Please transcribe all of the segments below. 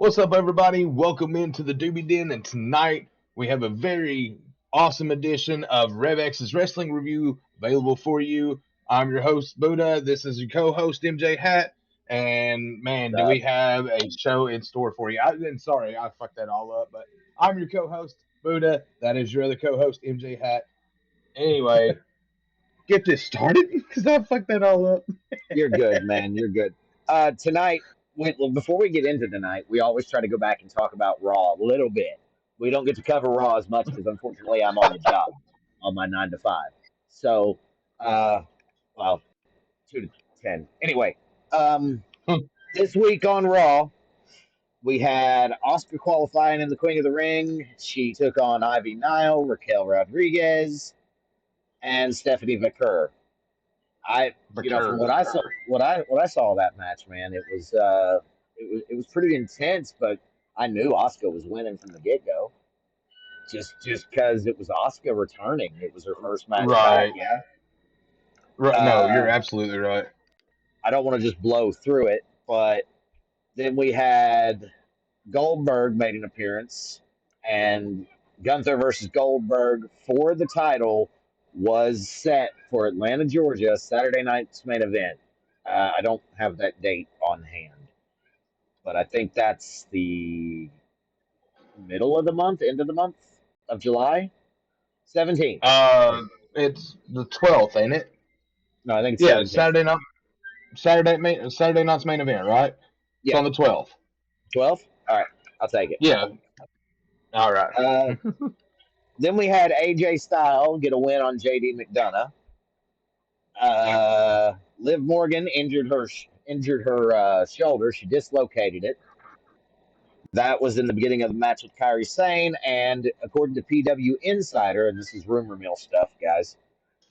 What's up, everybody? Welcome into the Doobie Den, and tonight we have a very awesome edition of RevX's Wrestling Review available for you. I'm your host, Buddha. This is your co-host, MJ Hat, and man, do we have a show in store for you. Sorry, I fucked that all up, but I'm your co-host, Buddha. That is your other co-host, MJ Hat. Anyway, get this started because I fucked that all up. You're good, man. You're good. Tonight, before we get into tonight, we always try to go back and talk about Raw a little bit. We don't get to cover Raw as much because unfortunately I'm on the job on my 9 to 5. So, uh, well, 2 to 10. Anyway, um, this week on Raw, we had Oscar qualifying in the Queen of the Ring. She took on Ivy Nile, Raquel Rodriguez, and Stephanie McCurr. From what I saw of that match, man, it was pretty intense, but I knew Asuka was winning from the get go. Just because it was Asuka returning, it was her first match back. Right. Yeah. Right. No, you're absolutely right. I don't want to just blow through it, but then we had Goldberg made an appearance, and Gunther versus Goldberg for the title was set for Atlanta, Georgia, Saturday night's main event. I don't have that date on hand, but I think that's the middle of the month, end of the month of July, 17th. It's the 12th, ain't it? No, I think it's Yeah, 17th. Saturday night's main event, right? It's on the 12th. 12th? All right, I'll take it. Yeah. All right. Then we had AJ Styles get a win on JD McDonough. Liv Morgan injured her shoulder. She dislocated it. That was in the beginning of the match with Kairi Sane, and according to PW Insider, and this is rumor mill stuff, guys,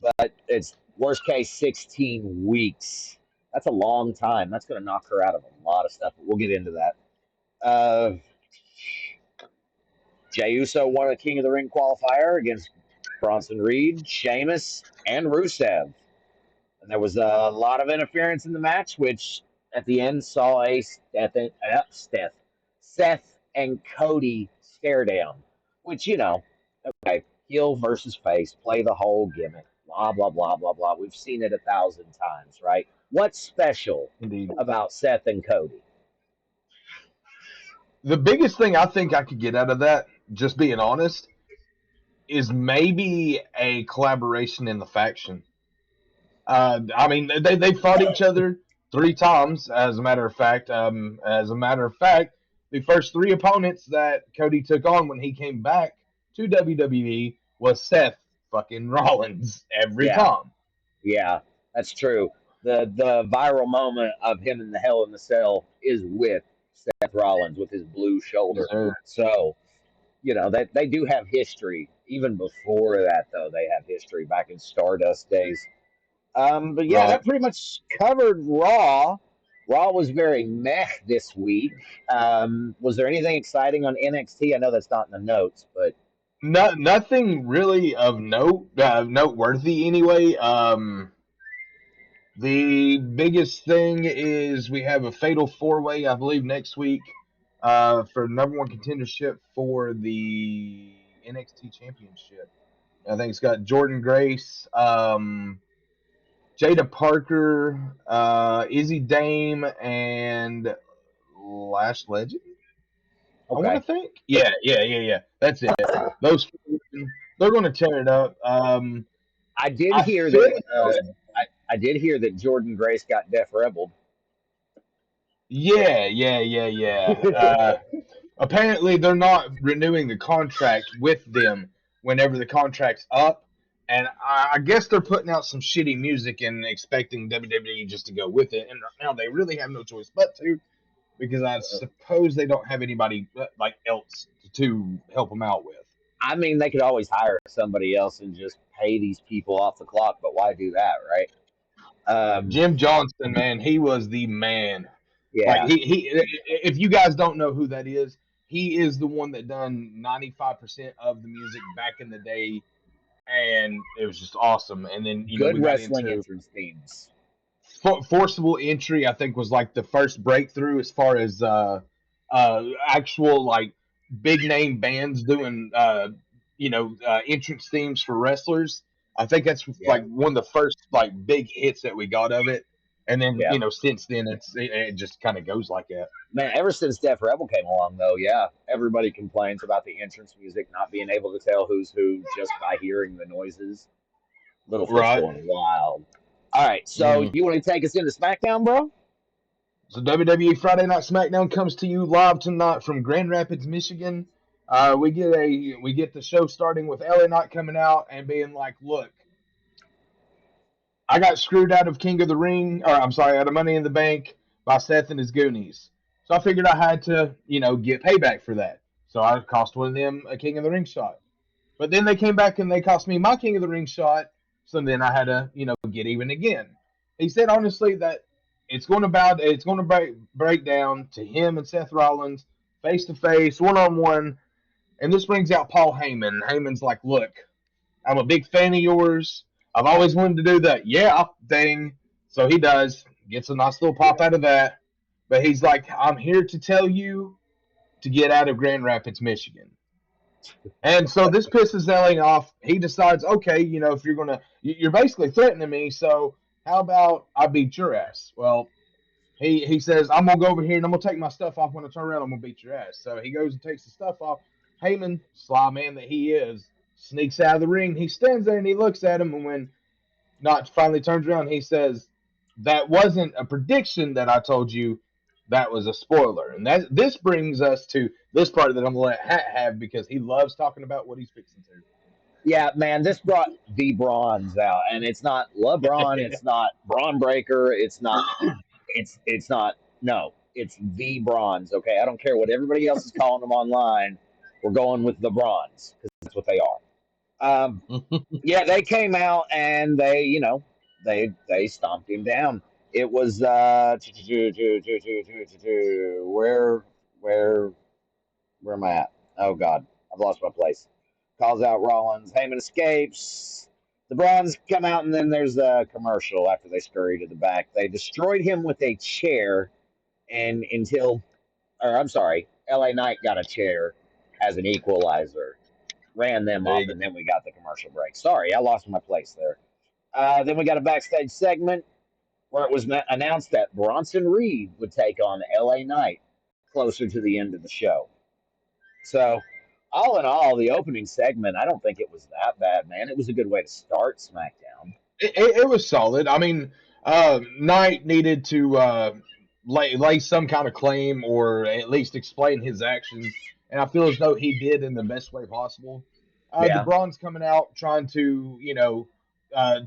but it's worst case 16 weeks. That's a long time. That's going to knock her out of a lot of stuff, but we'll get into that. Jey Uso won a King of the Ring qualifier against Bronson Reed, Sheamus, and Rusev. And there was a lot of interference in the match, which at the end saw a Seth and Cody stare down. Which, okay, heel versus face, play the whole gimmick, blah, blah, blah, blah, blah. We've seen it 1,000 times, right? What's special Indeed. about Seth and Cody? The biggest thing I think I could get out of that, just being honest, is maybe a collaboration in the faction. I mean, they fought each other 3 times, as a matter of fact. The first 3 opponents that Cody took on when he came back to WWE was Seth fucking Rollins every time. Yeah, that's true. The viral moment of him in the Hell in the Cell is with Seth Rollins with his blue shoulder. Sure. So, they do have history. Even before that, though, they have history back in Stardust days. But yeah, that pretty much covered Raw. Raw was very meh this week. Was there anything exciting on NXT? I know that's not in the notes, but nothing really of noteworthy anyway. The biggest thing is we have a fatal 4-way, I believe, next week for number 1 contendership for the NXT Championship. I think it's got Jordan Grace, Jada Parker, Izzy Dame, and Lash Legend. Okay. I want to think. Yeah. That's it. Those 4, they're going to tear it up. I did hear that. I did hear that Jordan Grace got Def Rebelled. Yeah. Apparently, they're not renewing the contract with them whenever the contract's up. And I guess they're putting out some shitty music and expecting WWE just to go with it. And now they really have no choice but to, because I suppose they don't have anybody else to help them out with. I mean, they could always hire somebody else and just pay these people off the clock, but why do that, right? Jim Johnston, man, he was the man. Yeah. He if you guys don't know who that is, he is the one that done 95% of the music back in the day, and it was just awesome. And then good wrestling entrance themes. Forcible Entry, I think, was like the first breakthrough as far as actual like big name bands doing entrance themes for wrestlers. I think that's Yeah, like one of the first like big hits that we got of it. And then yeah. since then it just kind of goes like that. Man, ever since Def Rebel came along, though, yeah, everybody complains about the entrance music not being able to tell who's who just by hearing the noises. Littlefoot's Right. going wild. All right, so Mm. you want to take us into SmackDown, bro? So WWE Friday Night SmackDown comes to you live tonight from Grand Rapids, Michigan. We get the show starting with LA Knight coming out and being like, "Look, I got screwed out of King of the Ring, or I'm sorry, out of Money in the Bank by Seth and his Goonies. So I figured I had to, get payback for that. So I cost one of them a King of the Ring shot. But then they came back and they cost me my King of the Ring shot. So then I had to, get even again. He said honestly that it's going to break down to him and Seth Rollins face to face, one on one, and this brings out Paul Heyman. Heyman's like, look, I'm a big fan of yours. I've always wanted to do that. Yeah, thing. So he does. Gets a nice little pop out of that. But he's like, I'm here to tell you to get out of Grand Rapids, Michigan. And so this pisses Elling off. He decides, okay, if you're basically threatening me. So how about I beat your ass? Well, he says, I'm going to go over here and I'm going to take my stuff off. When I turn around, I'm going to beat your ass. So he goes and takes the stuff off. Heyman, sly man that he is, sneaks out of the ring. He stands there and he looks at him. And when Knott finally turns around, he says, that wasn't a prediction that I told you. That was a spoiler. And this brings us to this part that I'm going to let Hat have because he loves talking about what he's fixing Yeah, man, this brought the Bronze out, and it's not LeBron, to. it's not Braun Breaker, it's not. No, it's the Bronze. Okay, I don't care what everybody else is calling them online. We're going with the Bronze because that's what they are. Yeah, they came out and they stomped him down. It was where where am I at? Oh God, I've lost my place. Calls out Rollins. Heyman escapes. The Bronze come out, and then there's a commercial after they scurry to the back. They destroyed him with a chair, and or I'm sorry, LA Knight got a chair as an equalizer, ran them There off, you go. and then we got the commercial break. Sorry, I lost my place there. Then we got a backstage segment where it was announced that Bronson Reed would take on LA Knight closer to the end of the show. So, all in all, the opening segment, I don't think it was that bad, man. It was a good way to start SmackDown. It was solid. I mean, Knight needed to lay some kind of claim or at least explain his actions, and I feel as though he did in the best way possible. The Yeah, Braun's coming out trying to,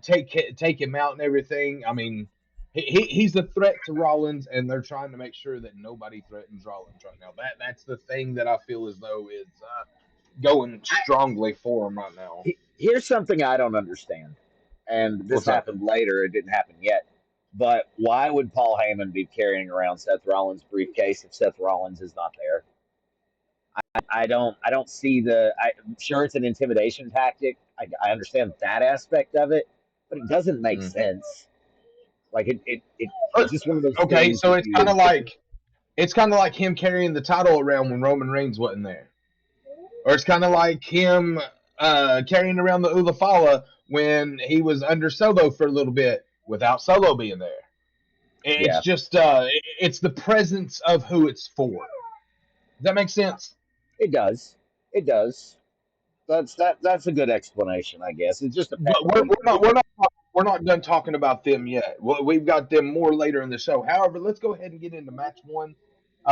take him out and everything. I mean, he's a threat to Rollins, and they're trying to make sure that nobody threatens Rollins right now. That's the thing that I feel as though is going strongly for him right now. here's something I don't understand, and this What's up? happened later. It didn't happen yet. But why would Paul Heyman be carrying around Seth Rollins' briefcase if Seth Rollins is not there? I don't see I'm sure it's an intimidation tactic. I understand that aspect of it, but it doesn't make Mm. sense. Like it's just one of those Okay, things so that it's kind of like him carrying the title around when Roman Reigns wasn't there, or it's kind of like him carrying around the Ulafala when he was under Solo for a little bit without Solo being there. It's yeah, just it's the presence of who it's for. Does that make sense? it does. It does. That's a good explanation, I guess. It's just a But pet we're, peeve we're of not mine. we're not done talking about them yet. We've got them more later in the show. However, let's go ahead and get into match one.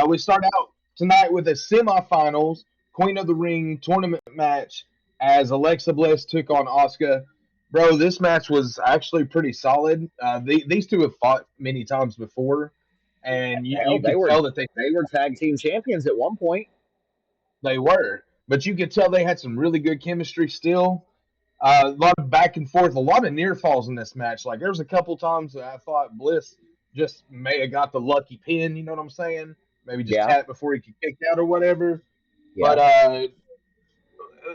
We start out tonight with a semifinals Queen of the Ring tournament match as Alexa Bliss took on Asuka. Bro, this match was actually pretty solid. These two have fought many times before, and you, Hell, you could tell that they were tag team champions at one point. they were, but you could tell they had some really good chemistry still. A lot of back and forth, a lot of near falls in this match. Like there was a couple times that I thought Bliss just may have got the lucky pin. You know what I'm saying? Maybe just Yeah, tap before he could kick out or whatever. But yeah,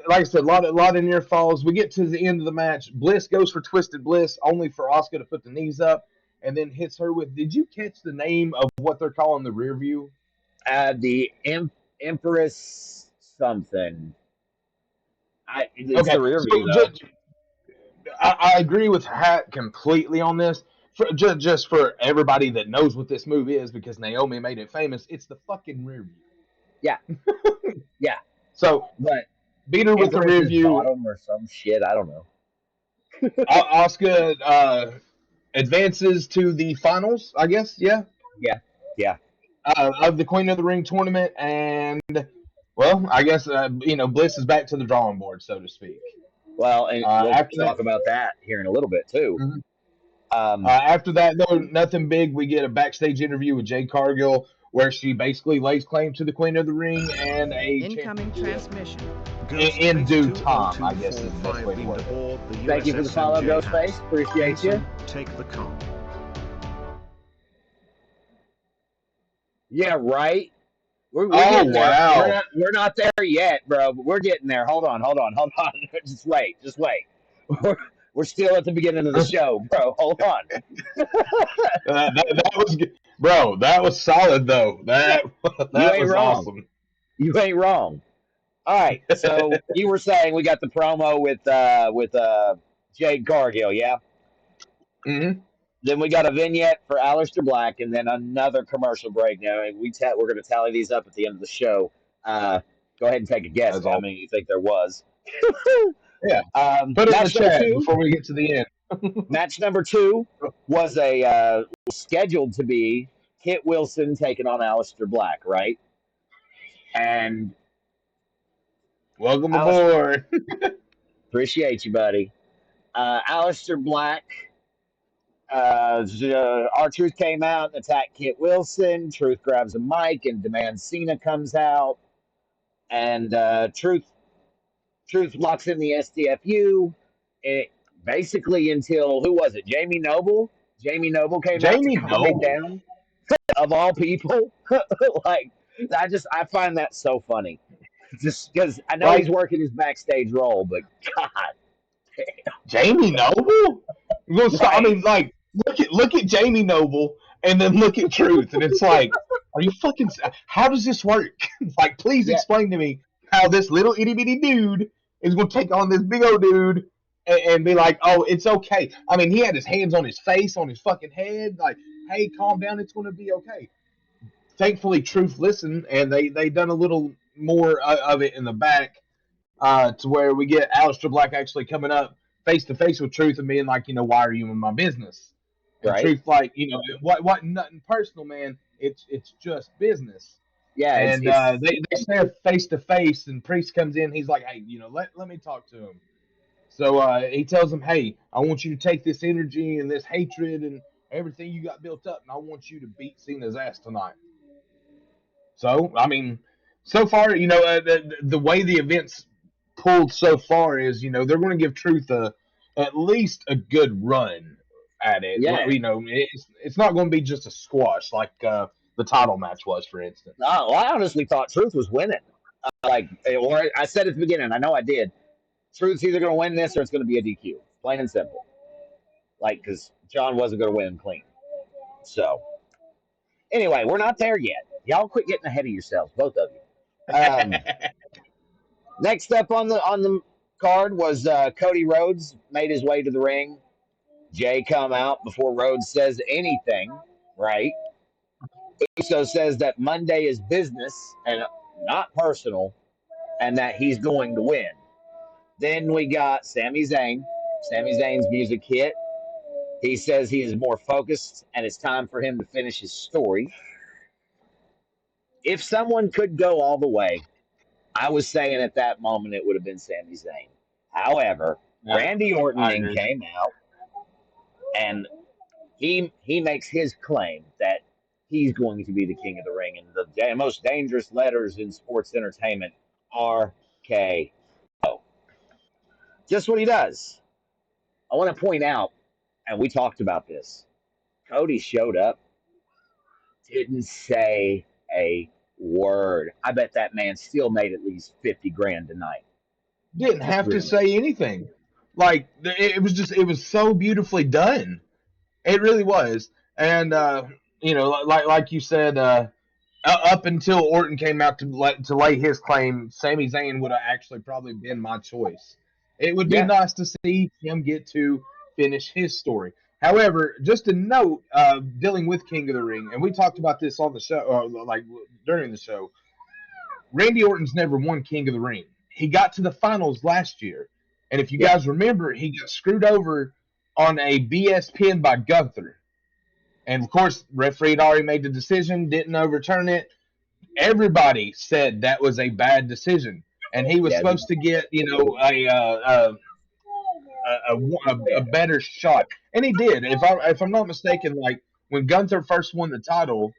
like I said, a lot of near falls. We get to the end of the match. Bliss goes for Twisted Bliss, only for Asuka to put the knees up, and then hits her with. Did you catch the name of what they're calling the rear view? The Empress something. It's the Okay, rear view so though. I agree with Hat completely on this. Just for everybody that knows what this movie is, because Naomi made it famous, it's the fucking rear view. Yeah, yeah. So But beat her with the Empress rear is view. bottom or some shit. I don't know. Oscar advances to the finals, I guess. Yeah, Yeah, yeah. of the Queen of the Ring tournament, and well, I guess Bliss is back to the drawing board, so to speak. Well, and we'll After that, talk about that here in a little bit too. mhm. Um, After that, though, nothing big. We get a backstage interview with Jade Cargill, where she basically lays claim to the Queen of the Ring and a Incoming championship transmission. in due time, I guess is the best way to word it. Thank you for the follow, Ghostface. Appreciate you. Take the com. Yeah, right. We're Oh getting there. wow! We're not there yet, bro. But we're getting there. Hold on. Just wait. We're, we're still at the beginning of the show, bro. Hold on. That was good. Bro. That was solid though. You That ain't was wrong. awesome. You ain't wrong. All right. So you were saying we got the promo with Jade Cargill, yeah. Hmm. Then we got a vignette for Aleister Black, and then another commercial break. Now we're going to tally these up at the end of the show. Uh, Go ahead and take a guess That's how all. many you think there was. Yeah. Put it in the Match number chat two. before we get to the end. Match number two was scheduled to be Kit Wilson taking on Aleister Black, right? And Welcome Aleister, aboard. appreciate you, buddy. Aleister Black, R-Truth came out and attacked Kit Wilson. Truth grabs a mic and demands Cena comes out, and Truth locks in the SDFU. It, basically until who was it? Jamie Noble. Jamie Noble came out to Jamie calm me Noble. down. Of all people, like I find that so funny. Just because I know he's Like working his backstage role, but God, Jamie Noble? You're gonna stop, I right? mean, like, look at Jamie Noble and then look at Truth, and it's like, are you fucking? How does this work? Like, please Yeah, explain to me how this little itty bitty dude is gonna take on this big old dude and be like, oh, it's okay. I mean, he had his hands on his face, on his fucking head, like, hey, calm down, it's gonna be okay. Thankfully, Truth listened, and they done a little more of it in the back to where we get Aleister Black actually coming up face to face with Truth and being like, why are you in my business? And right. Truth like, what, nothing personal, man. It's just business. Yeah, And it's they stare face to face, and Priest comes in. He's like, hey, let me talk to him. So he tells him, hey, I want you to take this energy and this hatred and everything you got built up, and I want you to beat Cena's ass tonight. So, I mean, so far, the way the events pulled so far is, they're going to give Truth at least a good run at it. yeah. It's not going to be just a squash like the title match was, for instance. Oh, I honestly thought Truth was winning. Or I said at the beginning. I know I did. Truth's either going to win this or it's going to be a DQ. Plain and simple. Like because John wasn't going to win clean. So anyway, we're not there yet. Y'all quit getting ahead of yourselves, both of you. Next up on the card was Cody Rhodes made his way to the ring. Jay come out before Rhodes says anything, right? Uso says that Monday is business and not personal, and that he's going to win. Then we got Sami Zayn. Sami Zayn's music hit. He says he is more focused and it's time for him to finish his story. If someone could go all the way, I was saying at that moment it would have been Sami Zayn. However, Yeah, Randy Orton I then agree. came out and he makes his claim that he's going to be the king of the ring and the most dangerous letters in sports entertainment, RKO. Just what he does. I want to point out, and we talked about this. Cody showed up, didn't say a word. I bet that man still made at least 50 grand tonight. Didn't Just have to really. say anything. Like, it was so beautifully done. It really was. And, like you said, up until Orton came out to lay his claim, Sami Zayn would have actually probably been my choice. It would be Yeah, nice to see him get to finish his story. However, just a note, dealing with King of the Ring, and we talked about this on the show, like during the show. Randy Orton's never won King of the Ring. He got to the finals last year, and if you yeah, guys remember, he got screwed over on a BS pin by Gunther. And of course, referee had already made the decision, didn't overturn it. Everybody said that was a bad decision, and he was yeah. supposed to get a better shot, and he did. If I'm not mistaken, like when Gunther first won the title,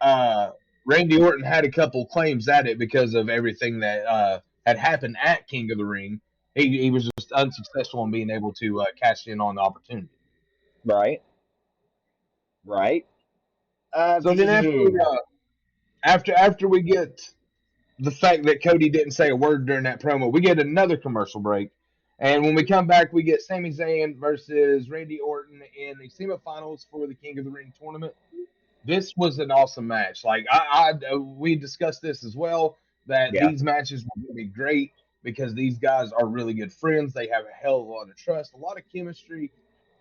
uh, Randy Orton had a couple claims at it because of everything that had happened at King of the Ring. He was just unsuccessful in being able to cash in on the opportunity. Right, right. So then after we get the fact that Cody didn't say a word during that promo, we get another commercial break. And when we come back, we get Sami Zayn versus Randy Orton in the semifinals for the King of the Ring tournament. This was an awesome match. Like we discussed this as well, that Yeah, these matches were going to be great because these guys are really good friends. They have a hell of a lot of trust, a lot of chemistry,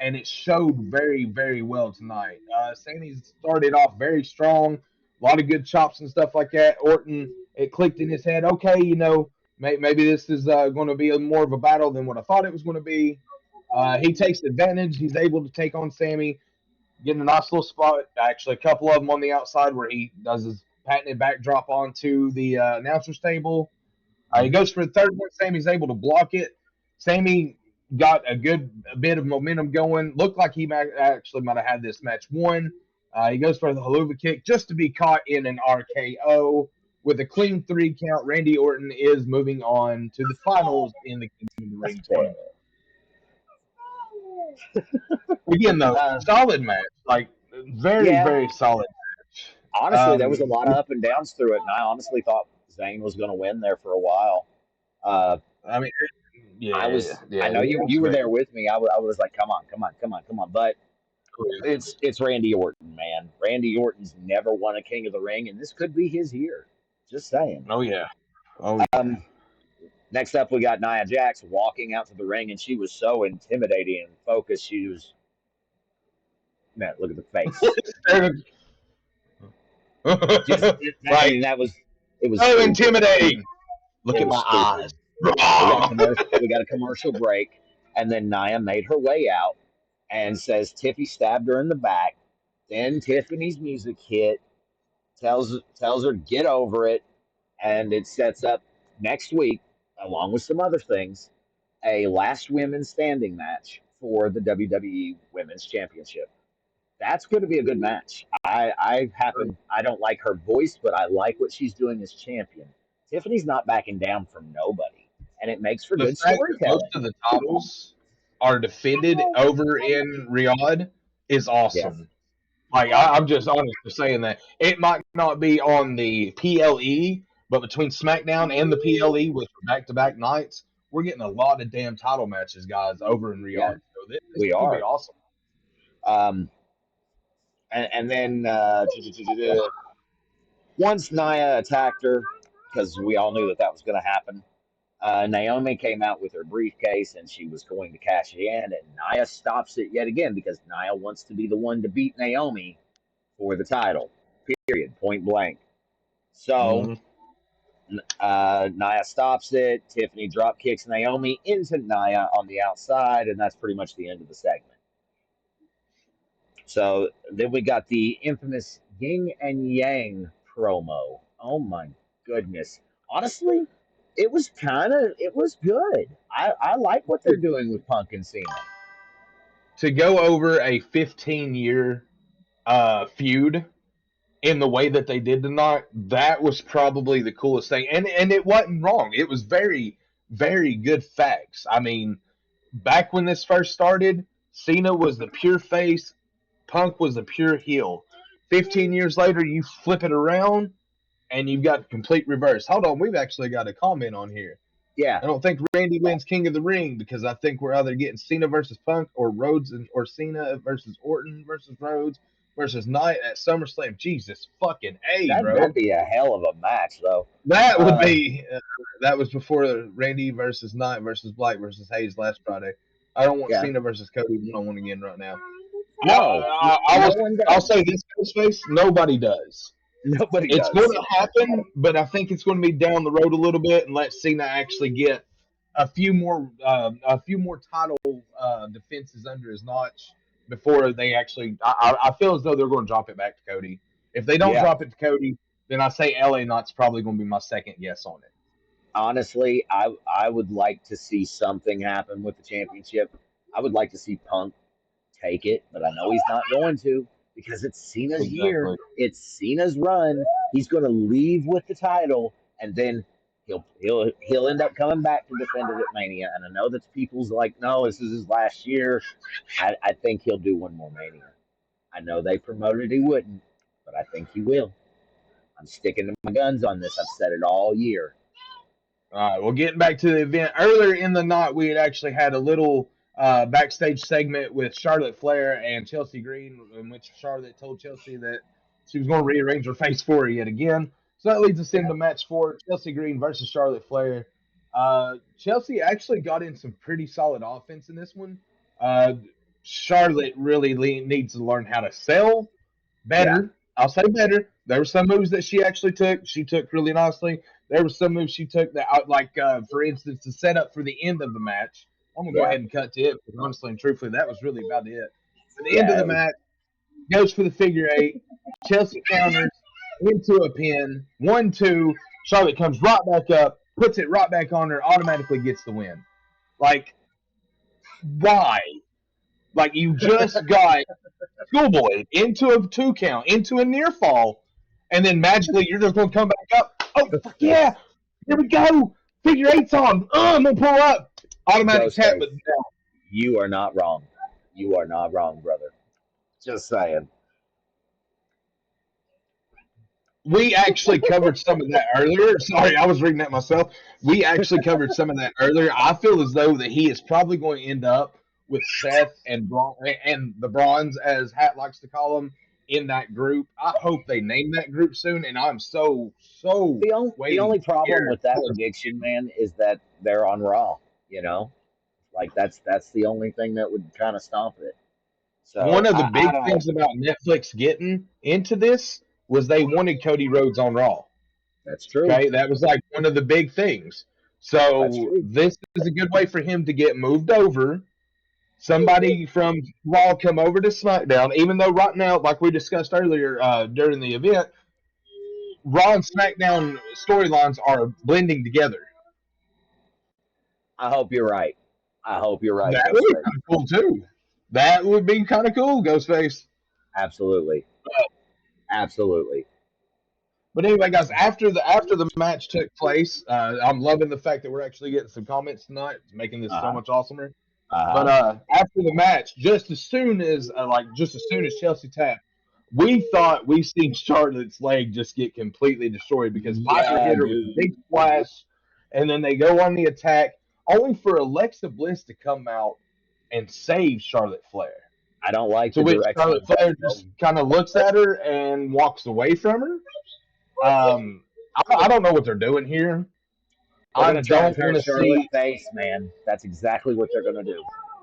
and it showed very, very well tonight. Sammy started off very strong, a lot of good chops and stuff like that. Orton, it clicked in his head. Okay, maybe this is going to be more of a battle than what I thought it was going to be. He takes advantage. He's able to take on Sammy, getting a nice little spot. Actually, a couple of them on the outside where he does his patented backdrop onto the announcer's table. He goes for the third one. Sammy's able to block it. Sammy got a good bit of momentum going. Looked like he actually might have had this match won. He goes for the haluva kick just to be caught in an RKO. With a clean 3 count, Randy Orton is moving on to the finals in the King of the that's Ring fair. tournament. Again, though, Uh, solid match. Like, very, yeah, very solid match. honestly, there was a lot of up and downs through it, and I honestly thought Zayn was going to win there for a while. Uh, I mean, I yeah, know it you was were very there with me. I was like, come on, come on, come on, come on. But cool. it's Randy Orton, man. Randy Orton's never won a King of the Ring, and this could be his year. Just saying. Oh, yeah. Oh, yeah. Um, next up, we got Nia Jax walking out to the ring, and she was so intimidating and focused. She was, man, look at the face. Just, I Like, mean, it was so stupid. intimidating. Look It at was my stupid. eyes. We got a commercial break, and then Nia made her way out and says Tiffy stabbed her in the back. Then Tiffany's music hit, tells her get over it, and it sets up next week, along with some other things, a last women standing match for the WWE Women's Championship. That's going to be a good match. I don't like her voice, but I like what she's doing as champion. Tiffany's not backing down from nobody, and it makes for The good fact that most storytelling. of the titles are defended over in Riyadh is Yeah, awesome. Like, I'm just honestly saying that it might not be on the PLE, but between SmackDown and the PLE with back-to-back nights, we're getting a lot of damn title matches, guys, over in yeah, Riyadh. So this we could be are. awesome. Um, and then once Nia attacked her, because we all knew that that was going to happen, Naomi came out with her briefcase and she was going to cash it in, and Nia stops it yet again because Nia wants to be the one to beat Naomi for the title. Period. Point blank. So Mm-hmm. Nia stops it. Tiffany drop kicks Naomi into Nia on the outside, and that's pretty much the end of the segment. So then we got the infamous Yin and Yang promo. Oh my goodness. Honestly, it was good. I like what they're doing with Punk and Cena. To go over a 15-year feud in the way that they did tonight, that was probably the coolest thing. And it wasn't wrong. It was very, very good facts. I mean, back when this first started, Cena was the pure face, Punk was the pure heel. 15 years later, you flip it around and you've got complete reverse. Hold on, we've actually got a comment on here. Yeah, I don't think Randy wins King of the Ring because I think we're either getting Cena versus Punk or Rhodes or Cena versus Orton versus Rhodes. versus Knight at SummerSlam. Jesus fucking A, That'd bro. be a hell of a match, though. That would Uh, be that was before Randy versus Knight versus Black versus Hayes last Friday. I don't want yeah, Cena versus Cody one on one again right now. no, no one I'll does. say this, Ghostface, nobody does. Nobody It's going does. to happen, but I think it's going to be down the road a little bit and let Cena actually get a few more title defenses under his notch before they actually. I feel as though they're going to drop it back to Cody. If they don't Yeah, drop it to Cody, then I say LA Knight's probably going to be my second guess on it. honestly, I would like to see something happen with the championship. I would like to see Punk take it, but I know he's not going to because it's Cena's year. Exactly. It's Cena's run. He's going to leave with the title, and then he'll end up coming back to defend it at Mania. And I know that people's like, no, this is his last year. I think he'll do one more Mania. I know they promoted he wouldn't, but I think he will. I'm sticking to my guns on this. I've said it all year. All right. Well, getting back to the event earlier in the night, we had actually had a little backstage segment with Charlotte Flair and Chelsea Green, in which Charlotte told Chelsea that she was going to rearrange her face for her yet again. So that leads us into match four: Chelsea Green versus Charlotte Flair. Chelsea actually got in some pretty solid offense in this one. Uh, Charlotte really needs to learn how to sell Yeah, better. I'll say better. There were some moves that she actually took. She took really nicely. There were some moves she took that, like for instance, the setup for the end of the match. I'm gonna go yeah, ahead and cut to it because honestly and truthfully, that was really about it. At the end of yeah. the It was match, goes for the figure eight. Chelsea counters into a pin. 1-2. Charlotte comes right back up, puts it right back on her, automatically gets the win. Like, why? Like, you just got schoolboy into a two count, into a near fall, and then magically you're just going to come back up. Oh, fuck yeah. Here we go. Figure eight's on. I'm going to pull up. Automatic tap, but Ghostface. You are not wrong. You are not wrong, brother. Just saying. we actually covered some of that earlier. Sorry, I was reading that myself. We actually covered some of that earlier. I feel as though that he is probably going to end up with Seth and the Bronze, as Hat likes to call them, in that group. I hope they name that group soon, and I'm so The waiting only to problem hear. with that prediction, man, is that they're on Raw. You know, like that's the only thing that would kind of stomp it. One So of the I big don't. things about Netflix getting into this was they wanted Cody Rhodes on Raw. That's true. Okay, that was like one of the big things. That's So true. this is a good way for him to get moved over. Somebody from Raw come over to SmackDown, even though right now, like we discussed earlier during the event, Raw and SmackDown storylines are blending together. I hope you're right. I hope you're right, That would be Ghostface. kind of cool too. That would be kind of cool, Ghostface. Absolutely. Absolutely. But anyway, guys, after the match took place, I'm loving the fact that we're actually getting some comments tonight. It's making this Uh so huh. much awesomer. Uh But huh. after the match, just as soon as Chelsea tapped, we thought we seen Charlotte's leg just get completely destroyed because Piper Yeah, hit her with a dude. big splash, and then they go on the attack, only for Alexa Bliss to come out and save Charlotte Flair. I don't like To the which direction Charlotte that that's Flair just going. kind of looks at her and walks away from her. I don't know what they're doing here. They're I gonna try and don't turn want to Charlotte see face, man. That's exactly what they're gonna do.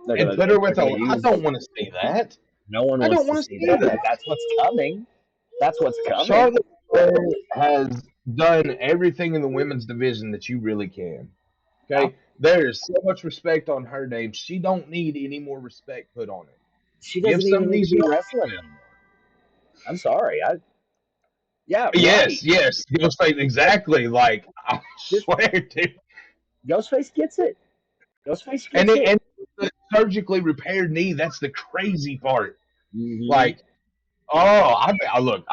and put her with They're a. gonna I use. don't want to see that. No one I wants don't to want to see see that, that. but that's what's coming. That's what's coming. Charlotte Flair has done everything in the women's division that you really can. Yeah. Okay, there is so much respect on her name. She don't need any more respect put on it. She Give doesn't some even of need to these be young. wrestling anymore. I'm sorry. Yeah, right. Yes, Ghostface, exactly. Like I Just swear, dude. Ghostface gets it. Ghostface And gets it. the surgically repaired knee. That's the crazy part. Hmm. Like, oh, I look.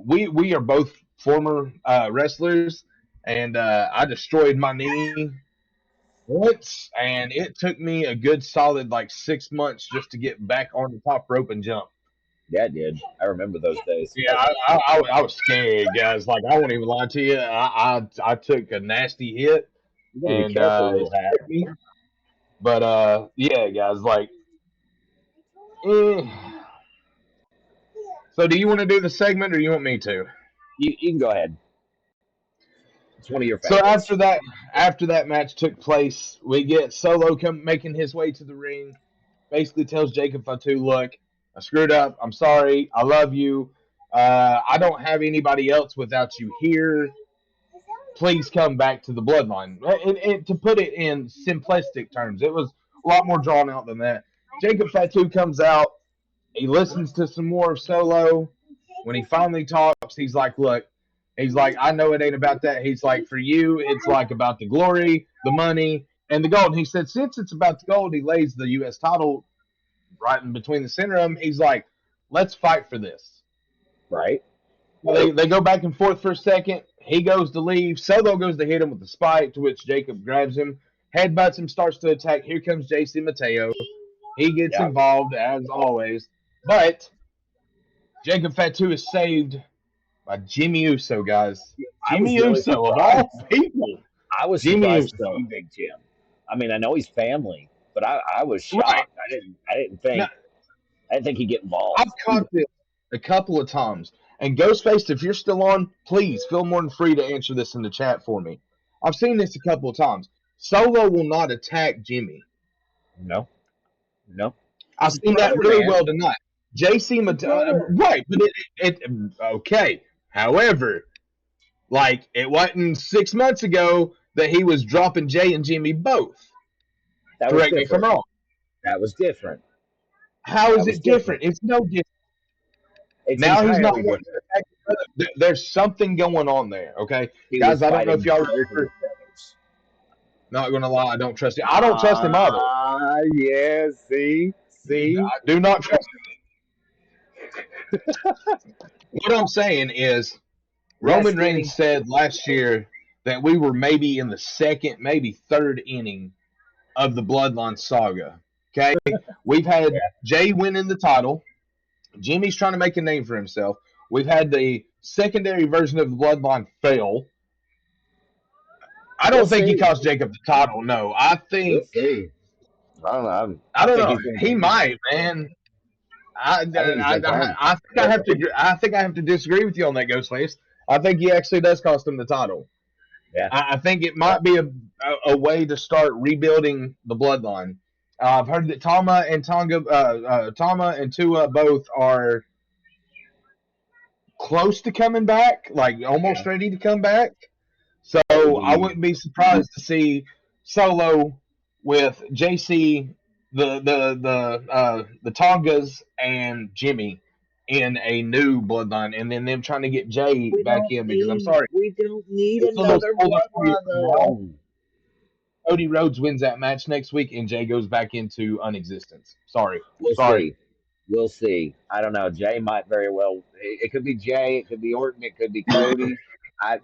We are both former wrestlers, and I destroyed my knee once, and it took me a good solid like 6 months just to get back on the top rope and jump. Yeah, dude. I remember those days. Yeah, I was scared, guys. Like I won't even lie to you. I took a nasty hit, You better be and careful, it little hat. scared me. But yeah, guys, like, eh, So do you want to do the segment or you want me to? You can go ahead. It's one of your So favorites. after that match took place, we get Solo making his way to the ring. Basically tells Jacob Fatu, look, I screwed up. I'm sorry. I love you. I don't have anybody else without you here. Please come back to the bloodline. And to put it in simplistic terms, it was a lot more drawn out than that. Jacob Fatu comes out. He listens to some more of Solo. When he finally talks, he's like, look, he's like, I know it ain't about that. He's like, for you, it's like about the glory, the money, and the gold. And he said, since it's about the gold, he lays the U.S. title right in between the center of him. He's like, let's fight for this. Right. Well, they go back and forth for a second. He goes to leave. Solo goes to hit him with the spike, to which Jacob grabs him, headbutts him, starts to attack. Here comes JC Mateo. He gets Yeah. involved, as always. But Jacob Fatu is saved by Jimmy Uso, guys. I was Jimmy really Uso, of all surprised. people. I was Jimmy surprised to see Uso. Big Jim. I mean, I know he's family, but I was Right. shocked. Now, I didn't think he'd get involved. I've caught this a couple of times. And Ghostface, if you're still on, please feel more than free to answer this in the chat for me. I've seen this a couple of times. Solo will not attack Jimmy. No, no. I've It's his seen that brother, really man. well tonight. JC, It's his brother. right, but okay. However, like it wasn't 6 months ago that he was dropping Jay and Jimmy both. That was Correct me if I'm different. wrong. That was different. How is That was it different? different. It's no different. It's Now he's not entirely wanting to different. attack his brother. There's something going on there, okay? He was Guys, I don't know if fighting y'all brothers and remember. brothers. Not going to lie, I don't trust him. I don't trust him either. Yeah. See. I do not trust him. What I'm saying is Yes, Roman Reigns Kenny. said last year that we were maybe in the second, maybe third inning of the Bloodline saga. Okay? We've had Yeah. Jay winning the title. Jimmy's trying to make a name for himself. We've had the secondary version of the Bloodline fail. I We'll don't think he see. cost Jacob the title. No, I We'll think see. I don't know. I I don't think know. he's going to He defend it. might, man. I think he's going to tell him. I think I have to. I think I have to disagree with you on that, Ghostface. I think he actually does cost him the title. Yeah. I think it might be a way to start rebuilding the bloodline. I've heard that Tama and Tua both are close to coming back, like almost Yeah. ready to come back. So That would I be. wouldn't be surprised to see Solo with JC, the Tongas, and Jimmy in a new bloodline, and then them trying to get Jay back in because I'm sorry, We don't need it's a little another spoiled for you bloodline from Raw. though. Cody Rhodes wins that match next week, and Jay goes back into unexistence. Sorry, We'll sorry. see. We'll see. I don't know. Jay might very well. It could be Jay. It could be Orton. It could be Cody.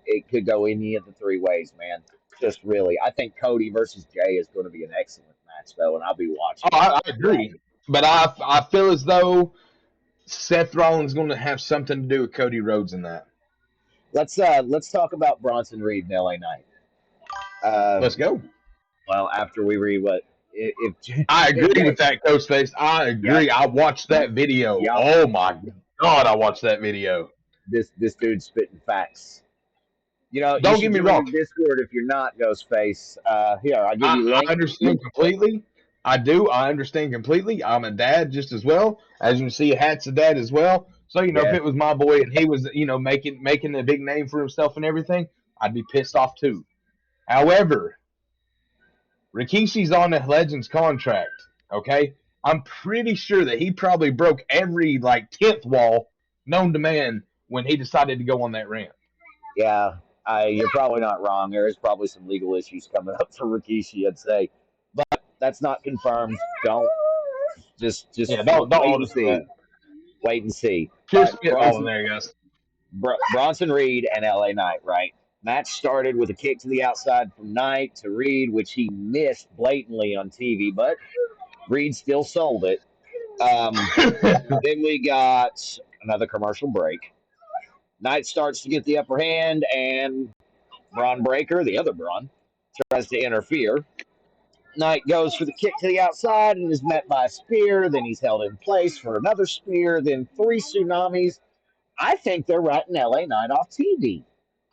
It could go any of the three ways, man. Just really, I think Cody versus Jay is going to be an excellent match, though, and I'll be Oh, watching it. I agree, but I feel as though Seth Rollins is going to have something to do with Cody Rhodes in that. Let's talk about Bronson Reed and LA Knight. Let's go. Well, after we read what if I if agree Jay, with that, Ghostface. I yep, agree. I watched that video. yep. Oh my God, I watched that video. This dude's spitting facts. You know, you Don't should get me join wrong. the Discord if you're not Ghostface. Here, I'll give you a I link. understand completely. I do. I understand completely. I'm a dad just as well. As you can see, Hat's a dad as well. So, if Yeah, it was my boy and he was, making a big name for himself and everything, I'd be pissed off too. However, Rikishi's on a Legends contract. Okay, I'm pretty sure that he probably broke every like 10th wall known to man when he decided to go on that rant. yeah. You're probably not wrong. There is probably some legal issues coming up for Rikishi, I'd say, but that's not confirmed. Don't Yeah, just don't wait hold and us to that. see. Wait and see. Pure But spitballing there, guys. Bronson Reed and LA Knight, right? Match started with a kick to the outside from Knight to Reed, which he missed blatantly on TV, but Reed still sold it. Then we got another commercial break. Knight starts to get the upper hand, and Braun Breaker, the other Braun, tries to interfere. Knight goes for the kick to the outside and is met by a spear. Then he's held in place for another spear. Then three tsunamis. I think they're writing LA Knight off TV.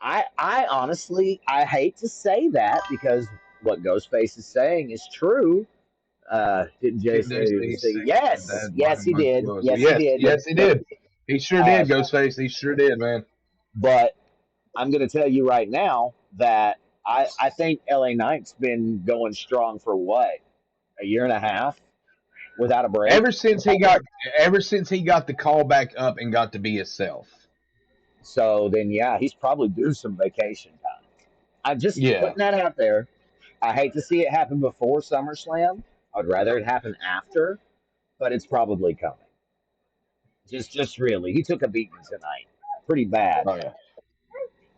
I honestly, I hate to say that because what Ghostface is saying is true. Didn't Jay say yes? Yes, he did. Yes, he Yes, did. yes, he did. He sure did, Ghostface. He sure did, man. But I'm going to tell you right now that I think LA Knight's been going strong for what, a year and a half without a break. Ever since he got the call back up and got to be himself. So then, yeah, he's probably due some vacation time. I'm just putting that out there. I hate to see it happen before SummerSlam. I would rather it happen after, but it's probably coming. Just really, he took a beating tonight, pretty bad. Oh yeah.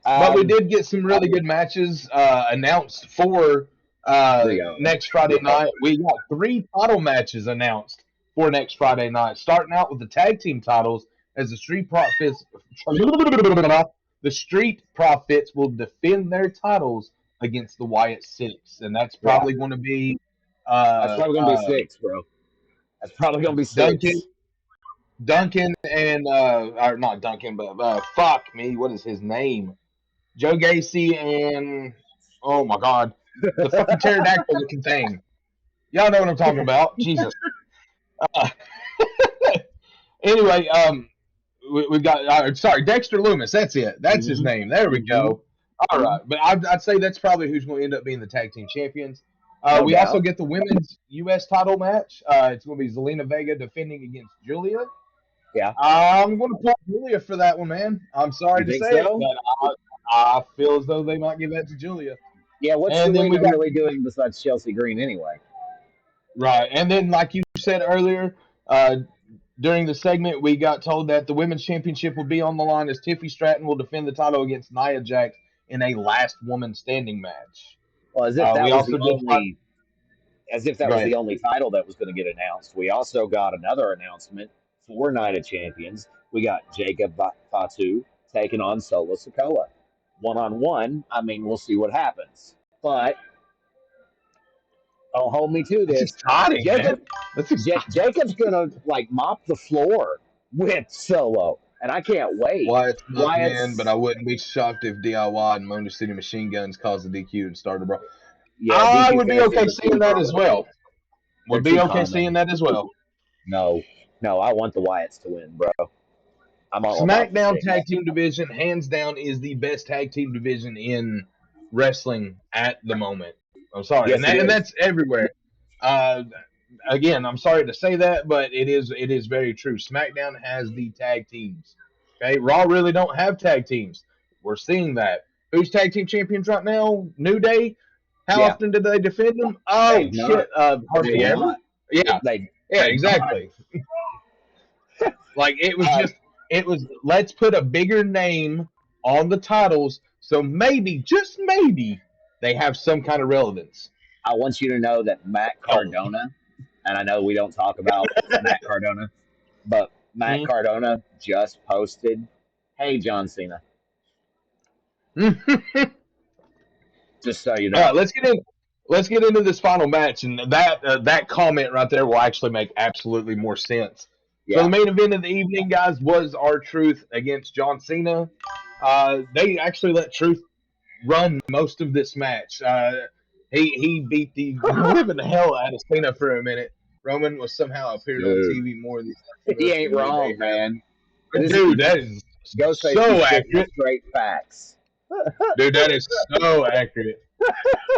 But we did get some really good matches announced for next Friday night. We got 3 title matches announced for next Friday night. Starting out with the tag team titles, as the Street Profits will defend their titles against the Wyatt Six, and that's probably going to be. That's probably going to be 6, bro. That's probably going to be 6. Duncan and or not Duncan, but fuck me, what is his name? Joe Gacy and oh my god, the fucking pterodactyl looking thing. Y'all know what I'm talking about. Jesus. Anyway, we've got sorry, Dexter Loomis. That's it. That's his name. There we go. All right, but I'd say that's probably who's going to end up being the tag team champions. We also get the women's U.S. title match. It's going to be Zelina Vega defending against Julia. Yeah, I'm going to put Julia for that one, man. I'm sorry to say it, but I feel as though they might give that to Julia. Yeah, what's Zelina really doing besides Chelsea Green anyway? Right, and then like you said earlier, during the segment, we got told that the women's championship will be on the line as Tiffy Stratton will defend the title against Nia Jax in a last woman standing match. Well, as if that was the only title that was going to get announced. We also got another announcement for Night of Champions. We got Jacob Fatu taking on Solo Sikoa. 1-on-1. I mean, we'll see what happens. But don't hold me to this. Exciting, Jacob's gonna like mop the floor with Solo, and I can't wait. Wyatt's not in, but I wouldn't be shocked if DIY and Motor City Machine Guns caused the DQ and started a brawl. Yeah, I would be okay seeing that as well. Would be okay seeing that as well. No, I want the Wyatts to win, bro. I'm all Smackdown tag team division, hands down, is the best tag team division in wrestling at the moment. I'm sorry, yes, and that's everywhere. Again, I'm sorry to say that, but it is very true. SmackDown has the tag teams. Okay, Raw really don't have tag teams. We're seeing that. Who's tag team champions right now? New Day. How often did they defend them? Oh shit, hardly ever. Yeah, exactly. Like it was let's put a bigger name on the titles, so maybe, just maybe, they have some kind of relevance. I want you to know that Matt Cardona, and I know we don't talk about Matt Cardona, but Matt Cardona just posted, "Hey, John Cena." Just so you know. All right, let's get into this final match, and that comment right there will actually make absolutely more sense. Yeah. So the main event of the evening, guys, was R-Truth against John Cena. They actually let Truth run most of this match. He beat the living hell out of Cena for a minute. Roman was somehow appeared on TV more than he ain't wrong, man. Dude, that is so accurate. Straight facts. Dude, that is so accurate.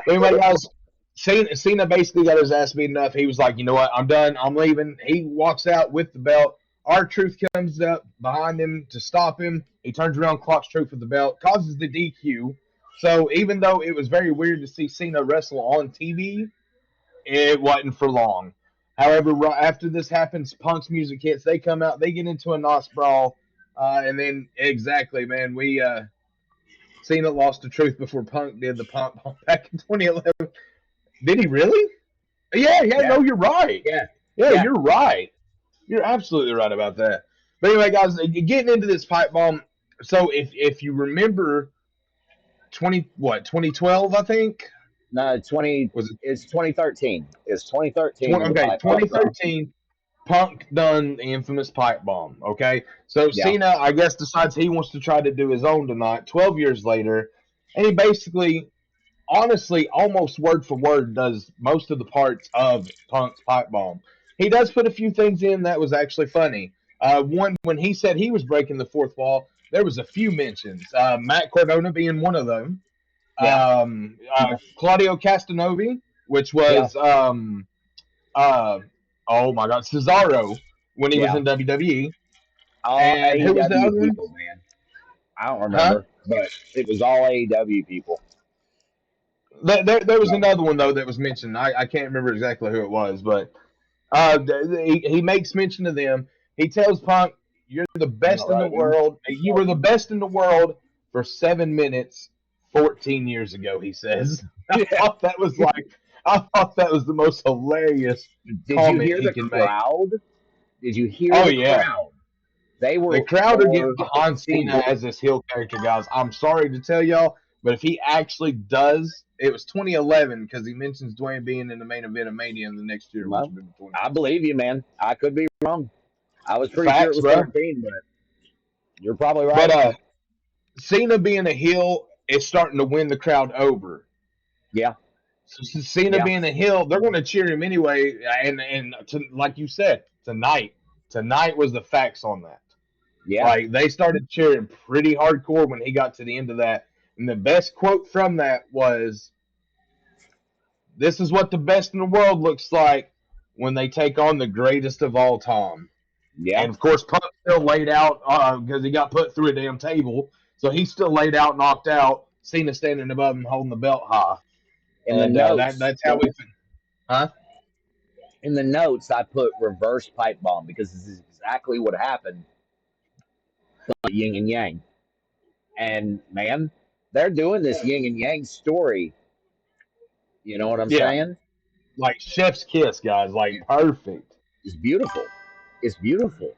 Anyway, guys, Cena basically got his ass beaten up. He was like, you know what, I'm done. I'm leaving. He walks out with the belt. R-Truth comes up behind him to stop him. He turns around, clocks Truth with the belt, causes the DQ. So even though it was very weird to see Cena wrestle on TV, it wasn't for long. However, right after this happens, Punk's music hits. They come out. They get into a nice brawl. And then, exactly, man, Cena lost to Truth before Punk did the Punk Bomb back in 2011. Did he really? Yeah, no, you're right. Yeah, you're right. You're absolutely right about that. But anyway, guys, getting into this pipe bomb. So if you remember 2012, I think, No, Was it it's 2013. It's 2013 with the okay? pipe bomb. 2013. Punk done the infamous pipe bomb. Okay, so Yeah, Cena, I guess, decides he wants to try to do his own tonight. 12 years later, and he basically, honestly, almost word for word, does most of the parts of Punk's pipe bomb. He does put a few things in that was actually funny. One, when he said he was breaking the fourth wall, there was a few mentions. Matt Cardona being one of them. yeah, Claudio Castanovi, which yeah, was uh, oh my God, Cesaro when he was yeah. in WWE. All And who was the AEW other one? people, man. I don't Huh? remember, but it was all AEW people. There was another one though that was mentioned. I can't remember exactly who it was, but he makes mention of them. He tells Punk, "You're the I'm not best in the right again. world. You were the best in the world for 7 minutes, 14 years ago." He says. Yeah. I thought that was the most hilarious Did you comment hear he the can make. crowd? Did you hear Oh the yeah, crowd? They the were crowd are getting for behind Cena Cena. as this heel character, guys. I'm sorry to tell y'all, but if he actually does, it was 2011 because he mentions Dwayne being in the main event of Mania in the next year, which Well, would be 20. I believe you, man. I could be wrong. I was pretty sure it Facts, was bro. 13, but you're probably But right. Cena being a heel is starting to win the crowd over. Yeah, So Cena yeah, being a heel, they're going to cheer him anyway. Like you said, tonight was the facts on that. yeah, Like they started cheering pretty hardcore when he got to the end of that. And the best quote from that was, "This is what the best in the world looks like when they take on the greatest of all time." yeah. And of course, Punk still laid out because he got put through a damn table, so he's still laid out, knocked out. Cena standing above him, holding the belt high, In the and notes, that's how we. Huh? I put reverse pipe bomb because this is exactly what happened. Yin and yang, and man, they're doing this yin and yang story. You know what I'm Yeah, saying? like chef's kiss, guys, like perfect. It's beautiful. It's beautiful.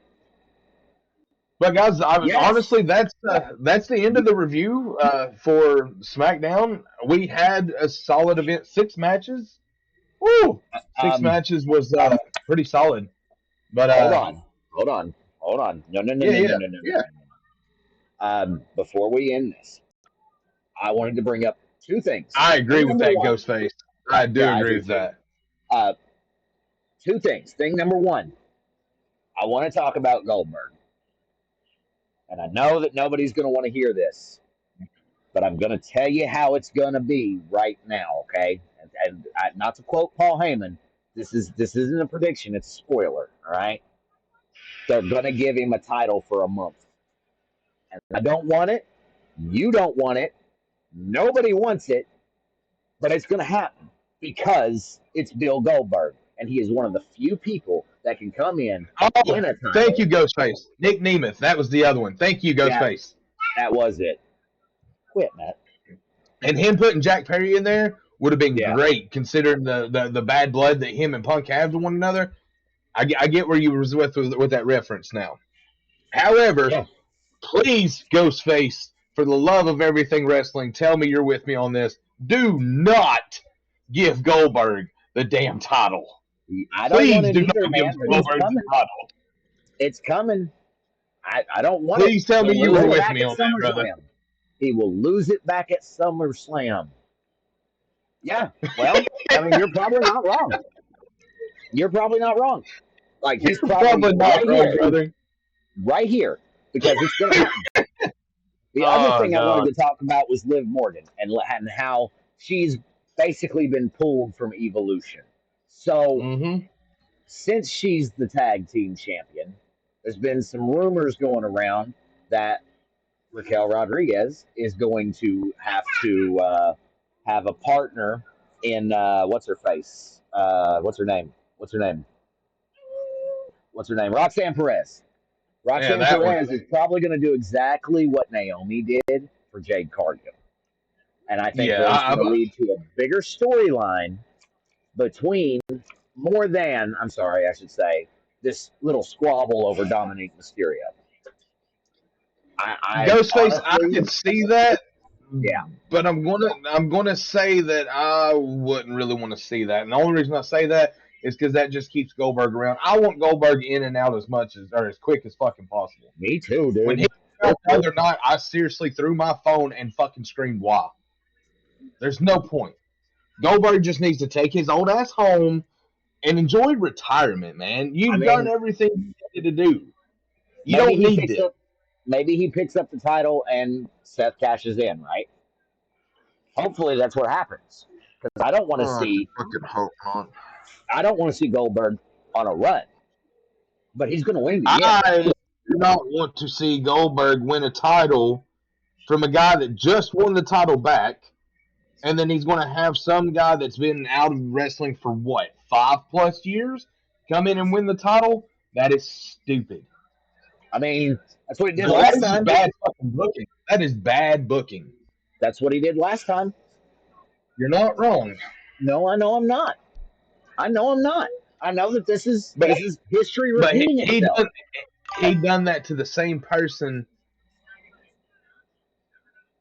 But guys, I mean, Yes. honestly, that's the end of the review for SmackDown. We had a solid event, 6 matches. Woo! Six Um. matches was pretty solid. But Hold on. Hold on. Hold on. No. No. No. yeah, No. No. yeah, No. No. No. yeah. No. Before we end this, I wanted to bring up two things. I agree Thing with number that, one. Ghostface. I do Yeah, I agree do with too. that. Uh, Two things. Thing number one. I want to talk about Goldberg, and I know that nobody's going to want to hear this, but I'm going to tell you how it's going to be right now. Okay, not to quote Paul Heyman, this isn't a prediction; it's a spoiler. All right, they're going to give him a title for a month, and I don't want it. You don't want it. Nobody wants it, but it's going to happen because it's Bill Goldberg, and he is one of the few people that can come in, win Oh, a thank title. you, Ghostface. Nick Nemeth. That was the other one. Thank you, Yeah, Ghostface. that was it. Quit, Matt. And him putting Jack Perry in there would have been Yeah, great, considering the bad blood that him and Punk have to one another. I get where you was with that reference now. However, yeah. please, Ghostface, for the love of everything wrestling, tell me you're with me on this. Do not give Goldberg the damn title. I don't want Please it do either, not give man, but it's Goldberg the coming. title. It's coming. I don't want it. Please tell me He'll you lose were it with back me at on that, brother. SummerSlam. He will lose it back at SummerSlam. Yeah, well, I mean, you're probably not wrong. You're probably not wrong. Like, he's You're probably probably not wrong, brother. right here, because it's going to happen. The other Oh, thing I wanted God. to talk about was Liv Morgan and how she's basically been pulled from Evolution. So, Mm-hmm. since she's the tag team champion, there's been some rumors going around that Raquel Rodriguez is going to have a partner in what's her face? What's her name? What's her name? What's her name? Roxanne Perez. Yeah, Roxanne that one. Perez is probably going to do exactly what Naomi did for Jade Cargill. And I think Yeah, that it's going to lead to a bigger storyline between more than, I'm sorry, I should say, this little squabble over Dominique Mysterio. I Ghostface, I honestly, could see that, Yeah, But I'm gonna say that I wouldn't really want to see that, and the only reason I say that is because that just keeps Goldberg around. I want Goldberg in and out as much as or as quick as fucking possible. me too, When he dude. came out the other night, I seriously threw my phone and fucking screamed, "Why?" There's no point. Goldberg just needs to take his old ass home and enjoy retirement, man. I You've done mean, everything you needed to do. You maybe don't he need picks this. up, maybe he picks up the title and Seth cashes in, right? Hopefully, that's what happens because Oh, I just fucking hope not. I don't want to see Goldberg on a run, but he's going to win the end. I do not want to see Goldberg win a title from a guy that just won the title back, and then he's going to have some guy that's been out of wrestling for what 5+ years come in and win the title. That is stupid. I mean, that's what he did That last is just time. bad fucking booking. That is bad booking. That's what he did last time. You're not wrong, No, I know I'm not. I know I'm not. I know that but this is history but repeating itself. he done that to the same person.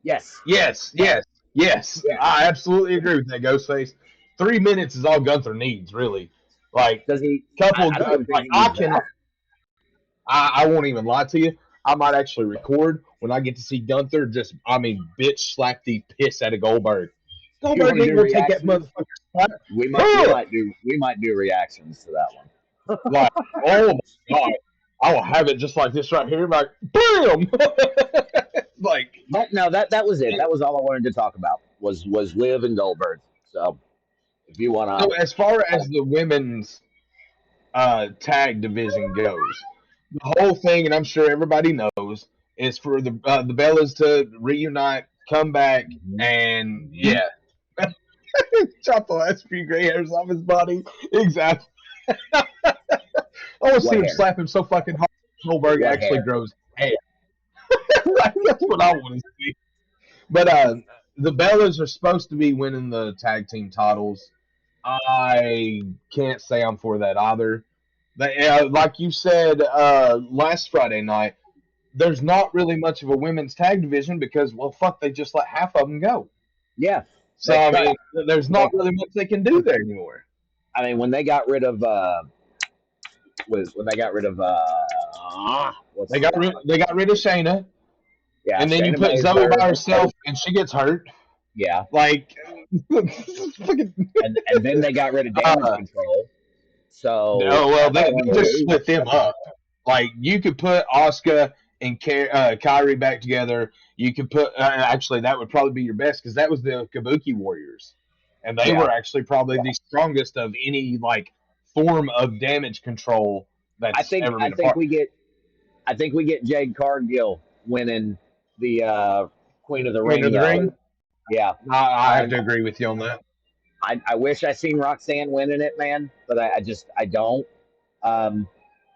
Yes, Yes. yeah. I absolutely agree with that, Ghostface. 3 minutes is all Gunther needs, really. Like Does he? couple, I don't even think like he I needs can, that. I won't even lie to you. I might actually record when I get to see Gunther just, I mean, bitch slap the piss out of Goldberg. You Goldberg want to ain't do gonna take that reactions? motherfucker slap. We Ugh! might do reactions to that one. Like, oh my god, I will have it just like this right here, like, bam! Like, But no, that was it. That was all I wanted to talk about was Liv and Goldberg. So if you wanna, so as far as the women's tag division goes, the whole thing, and I'm sure everybody knows, is for the Bellas to reunite, come back, and yeah, chop the last few gray hairs off his body. Exactly. I want to see what him hair? slap him so fucking hard. Goldberg What actually hair? grows hair. That's what I want to see. But the Bellas are supposed to be winning the tag team titles. I can't say I'm for that either. Like you said last Friday night, there's not really much of a women's tag division because, well, fuck, they just let half of them go. Yeah, So they I cut. mean, there's not They, really much they can do there anymore. I mean, when they got rid of when they got rid of what's They got rid of Shayna, yeah, and then you Shayna put Zoe Baszler. by herself, and she gets hurt. Yeah, Like, fucking, and then they got rid of Damage uh, Control. So oh well, that's they one just lose. split them up. Like you could put Asuka and Kyrie back together. You could put actually that would probably be your best because that was the Kabuki Warriors, and they Yeah, were actually probably the strongest of any like form of damage control that's ever I been a think part. we get Jade Cargill winning the Queen of the Queen of Ring the though. Ring. Yeah, I have I'm to agree with you on that. I wish I seen Roxanne winning it, man, but I don't. Um,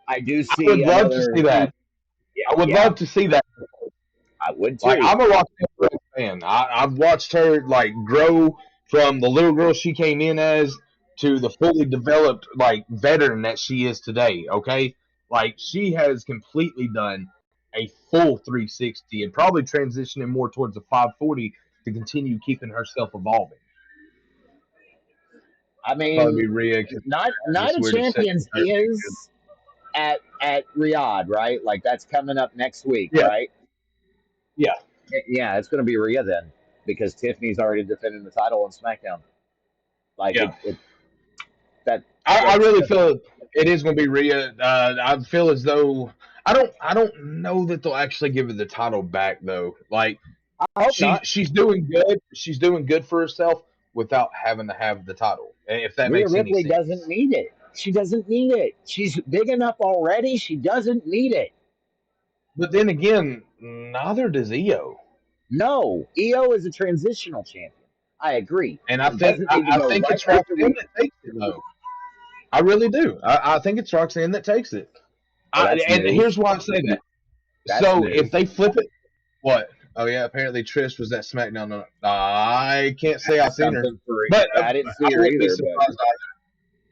I do I see would love to another. see that. Yeah, I would yeah, love to see that. I would Like too. I'm a Roxanne Perez fan. I've watched her like grow from the little girl she came in as to the fully developed like veteran that she is today. Okay, like she has completely done a full 360 and probably transitioning more towards a 540 to continue keeping herself evolving. I Probably mean, be Rhea because I Night just of weird to say. Champions is at Riyadh, right? Like that's coming up next week, Yeah, right? yeah. Yeah, it's going to be Rhea then because Tiffany's already defending the title on SmackDown. Like Yeah. it that I that's really feel it is going to be Rhea. I feel as though I don't know that they'll actually give her the title back though. Like I hope not. she's doing good. She's doing good for herself without having to have the title. If that Rhea makes any Ripley doesn't sense. need it. She doesn't need it. She's big enough already. She doesn't need it. But then again, neither does Io. No, Io is a transitional champion. I agree. And He doesn't need to I go think right it's after Roxanne Rhea. that takes it though. I really do. I think it's Roxanne that takes it. Well, that's And new. here's why I say that. That's So new. if they flip it, what? Oh yeah, apparently Trish was at SmackDown. I can't say I've That's seen her, something for. but I didn't see I her wouldn't be either, but surprised either.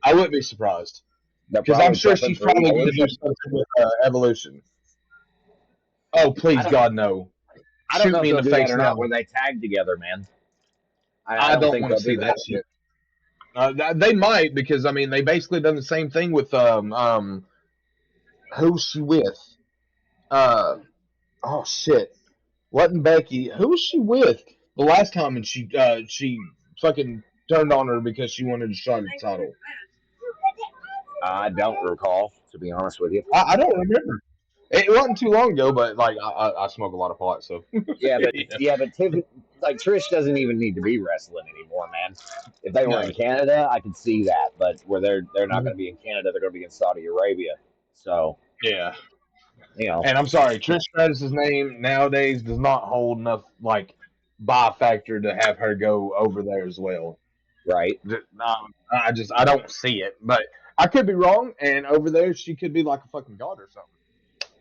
I wouldn't be surprised they're because I'm probably sure prepping she's for probably going to do Evolution. something with Evolution. Oh I please don't. God no! I don't shoot know if me in they'll the do that face or now. not, where they tag together, man. I I don't don't think want to they'll do see that that. shit. They might, because I mean they basically done the same thing with who's she with? Uh oh shit. Wasn't Becky? Who was she with the last time? And she fucking turned on her because she wanted to shot at the title. I don't recall, to be honest with you. I don't remember. It wasn't too long ago, but like I smoke a lot of pot, so Yeah, but yeah. Tiffany, like Trish doesn't even need to be wrestling anymore, man. If they were No. in Canada, I could see that, but where they're not Mhm. going to be in Canada, they're going to be in Saudi Arabia. So Yeah. you know, And I'm sorry, Trish Stratus's name nowadays does not hold enough like buy factor to have her go over there as well. right? I don't see it, but I could be wrong. And over there, she could be like a fucking god or something.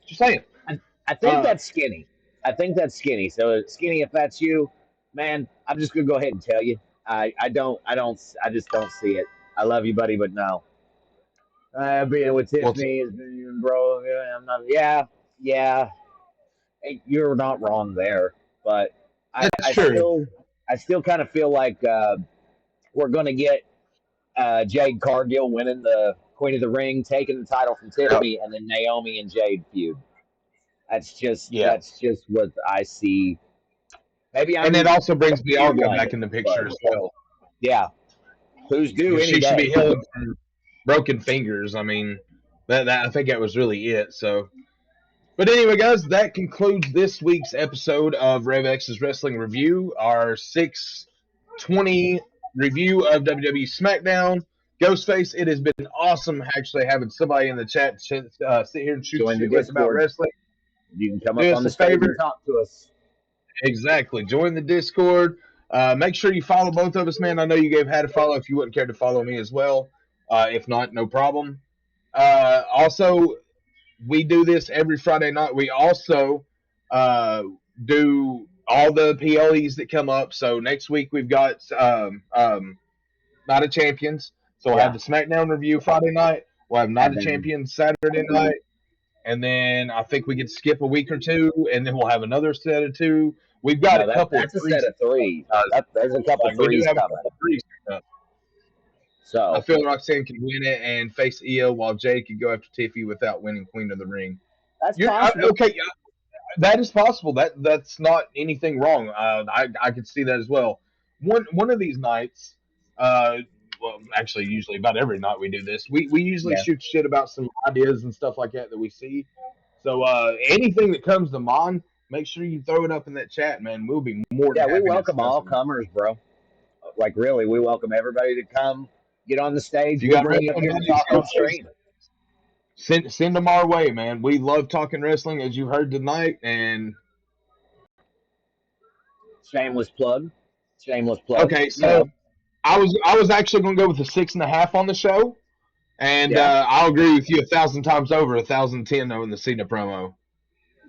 Just saying. I, I think Uh, that's skinny. I think that's skinny. So skinny, if that's you, man, I'm just gonna go ahead and tell you. I just don't see it. I love you, buddy, but no. Being with what's Tiffany has been, bro. I'm not. Yeah, yeah. Hey, you're not wrong there, but I, That's I true. still, I still kind of feel like we're gonna get Jade Cargill winning the Queen of the Ring, taking the title from Yep. Tiffany, and then Naomi and Jade feud. Yeah. That's just what I see. Maybe And it I'm also brings Bianca back colorblinded, in the but picture as well. yeah, who's due Because any she should be day. healing from broken fingers. I mean, that I think that was really it. So, but anyway, guys, that concludes this week's episode of RevX's Wrestling Review, our 620 review of WWE Smackdown. Ghostface, it has been awesome actually having somebody in the chat sit here and shoot Join the shit with about Discord. wrestling. You can come Do up on us the a stage favor. and talk to us. Exactly. Join the Discord. Make sure you follow both of us, man. I know you gave Hat a follow if you wouldn't care to follow me as well. If not, no problem. Also, we do this every Friday night. We also uh, do all the PLEs that come up. So next week we've got Night of Champions. So we'll have Yeah, the SmackDown review Friday night. We'll have Night and of then Champions Saturday night. And then I think we could skip a week or two, and then we'll have another set of two. We've got no, a couple of that's a threes. set of three. Uh, There's a couple like we do threes have a coming. couple of threes. I So feel Roxanne can win it and face Io, while Jay could go after Tiffy without winning Queen of the Ring. that's possible. Okay. That is possible. That's not anything wrong. I could see that as well. One of these nights, well, actually, usually about every night we do this. We usually Yeah, shoot shit about some ideas and stuff like that we see. So anything that comes to mind, make sure you throw it up in that chat, man. We'll be more than yeah. We happy to welcome discuss all them. comers, bro. Like really, we welcome everybody to come get on the If stage. you We'll got bring you up wrestling here and buddies, talk on coaches, stream. send them our way, man. We love talking wrestling, as you heard tonight, and Shameless plug. Shameless plug. okay, You so know. I was actually going to go with a 6.5 on the show, and Yeah. I'll agree with you 1,000 times over, 1,010 though in the Cena promo.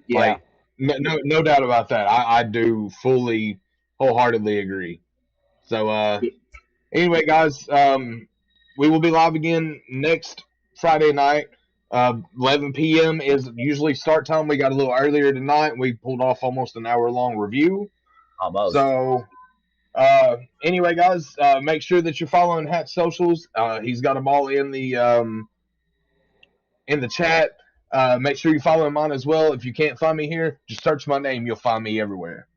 Yeah. Like no doubt about that. I do fully, wholeheartedly agree. So anyway, guys, we will be live again next Friday night. 11 p.m. is usually start time. We got a little earlier tonight. We pulled off almost an hour long review. Almost. So anyway, guys, make sure that you're following Hat's socials. He's got them all in the chat. Make sure you follow mine as well. If you can't find me here, just search my name. You'll find me everywhere.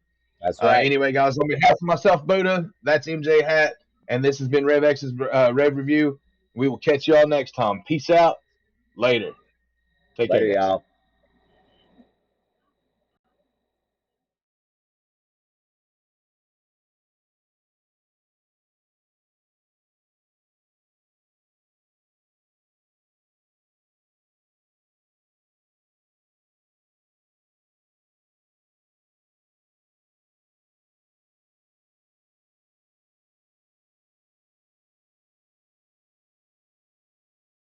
That's right. Anyway, guys, on behalf of myself, Buddha, that's MJ Hat, and this has been RevX's Rev Review. We will catch you all next time. Peace out. Later. Take care, Later, guys. y'all.